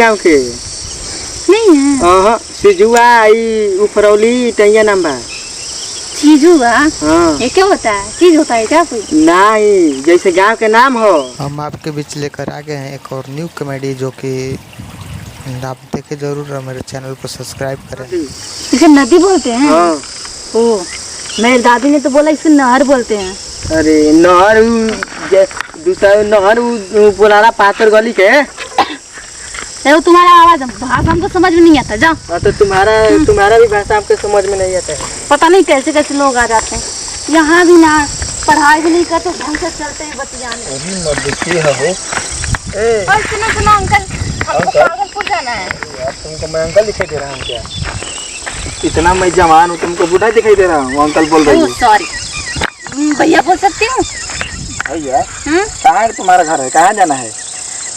गाँव के नहीं है। हाँ सिजुआ ई उफरौली टैया नाम बा। चीज हुआ? हाँ ये क्या होता है? चीज होता है क्या कोई? नहीं, जैसे गांव के नाम हो। हम आपके बीच लेकर आ गए हैं एक और न्यू कॉमेडी जो कि आप देखे जरूर और मेरे चैनल को सब्सक्राइब करें। इसे नदी बोलते हैं? हाँ। ओ, मेरी दादी ने तो बोला इसे नहर बोलते हैं। अरे नहर दूसरा नहर पुराना पाथर गली के। वो तुम्हारा आवाज भाषा हमको समझ में नहीं आता। जाओ। हाँ तो तुम्हारा भी भाषा आपके समझ में नहीं आता है। पता नहीं कैसे कैसे लोग आ जाते हैं यहाँ भी ना पढ़ाई भी नहीं करते, ढंग से चलते हैं बच्चे जाने। और सुनो अंकल, हमको पागलपुर जाना है। यार तुमको मैं अंकल दिखाई दे रहा हूँ क्या? इतना मैं जवान हूँ, तुमको बूढ़ा दिखाई दे रहा हूँ। अंकल बोल रही हूँ। सॉरी भैया बोल सकती हूँ? भैया कहाँ है तुम्हारा घर है? कहाँ जाना है?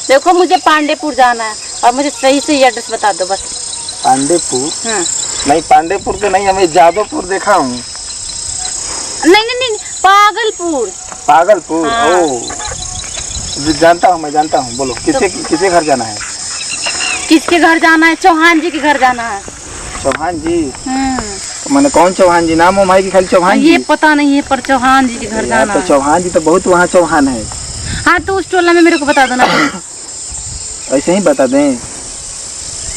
देखो मुझे पांडेपुर जाना है और मुझे सही से एड्रेस बता दो बस। पांडेपुर? नहीं पांडेपुर तो नहीं, हमें जादवपुर देखा हूँ। नहीं पागलपुर। पागलपुर? हाँ। ओ जानता हूँ, मैं जानता हूँ। बोलो किसे घर जाना है? किसके घर जाना है? चौहान जी के घर जाना है। चौहान जी? तो मैंने कौन चौहान जी? नाम हो भाई की खाली चौहान जी? ये पता नहीं है पर चौहान जी के घर जाना तो है। चौहान जी तो बहुत वहाँ चौहान है। हाँ तो उस टोला में मेरे को बता दो ना। ऐसे ही बता दें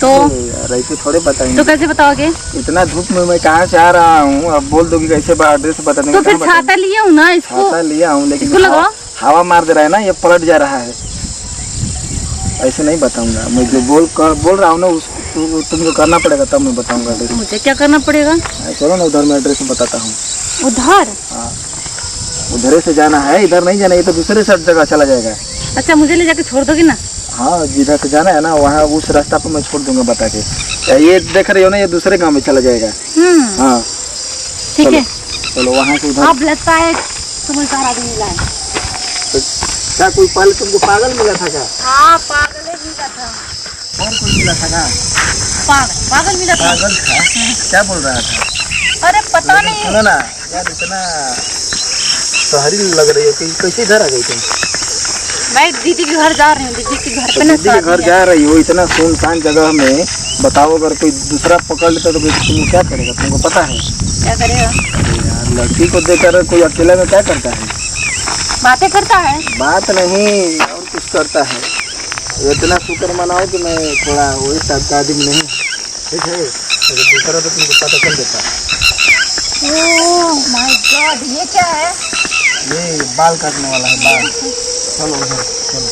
तो यार? ऐसे थोड़े बताएंगे। तो कैसे बताओगे? इतना धूप में मैं कहाँ से आ रहा हूँ, अब बोल दोगी कैसे एड्रेस बता देंगे? तो फिर छाता लिए हूँ ना इसको। छाता लिया हूँ लेकिन हवा मार दे रहा है ना, ये पलट जा रहा है। ऐसे नहीं बताऊंगा मैं, जो बोल रहा हूँ ना तुमको करना पड़ेगा तब मैं बताऊंगा एड्रेस। मुझे क्या करना पड़ेगा? चलो ना उधर मैं एड्रेस बताता हूँ। उधर? हाँ उधर से जाना है, इधर नहीं जाना, ये तो दूसरे सब जगह चला जाएगा। अच्छा मुझे ले जाके छोड़ दोगी ना? हाँ जिधर से जाना है ना वहाँ उस रास्ता पर मैं छोड़ दूंगा बता के। ये देख रही हो ना, ये दूसरे गांव में चला जाएगा। हाँ ठीक है चलो वहाँ से उधर। अब लगता है तुम्हें सारा दिन मिला है। तो क्या कोई पल तुमको पागल मिला था क्या? हाँ पागल ही मिला था। और कोई मिला था क्या? पागल मिला था। पागल था? क्या बोल रहा था? अरे पता नहीं। सुनो ना यार, इतना शहरी लग रही है कि कैसे इधर आ गई तुम? मैं दीदी के घर जा रही हूँ। दीदी के घर पे ना दीदी के घर जा रही हो इतना सुनसान जगह में? बताओ अगर कोई दूसरा पकड़ लेता तो तुम क्या करेगा? तुमको पता है क्या करेगा? यार लड़की को देखकर कोई अकेला में क्या करता है? बातें करता है। बात नहीं और कुछ करता है। इतना शुक्र मनाओ कि मैं थोड़ा वही टाइप का आदमी नहीं, ठीक है? दूसरा तो तुमको पता चल देता। ओह माय गॉड, ये क्या है? ये बाल काटने वाला है। बाल। चलो उधर चलो।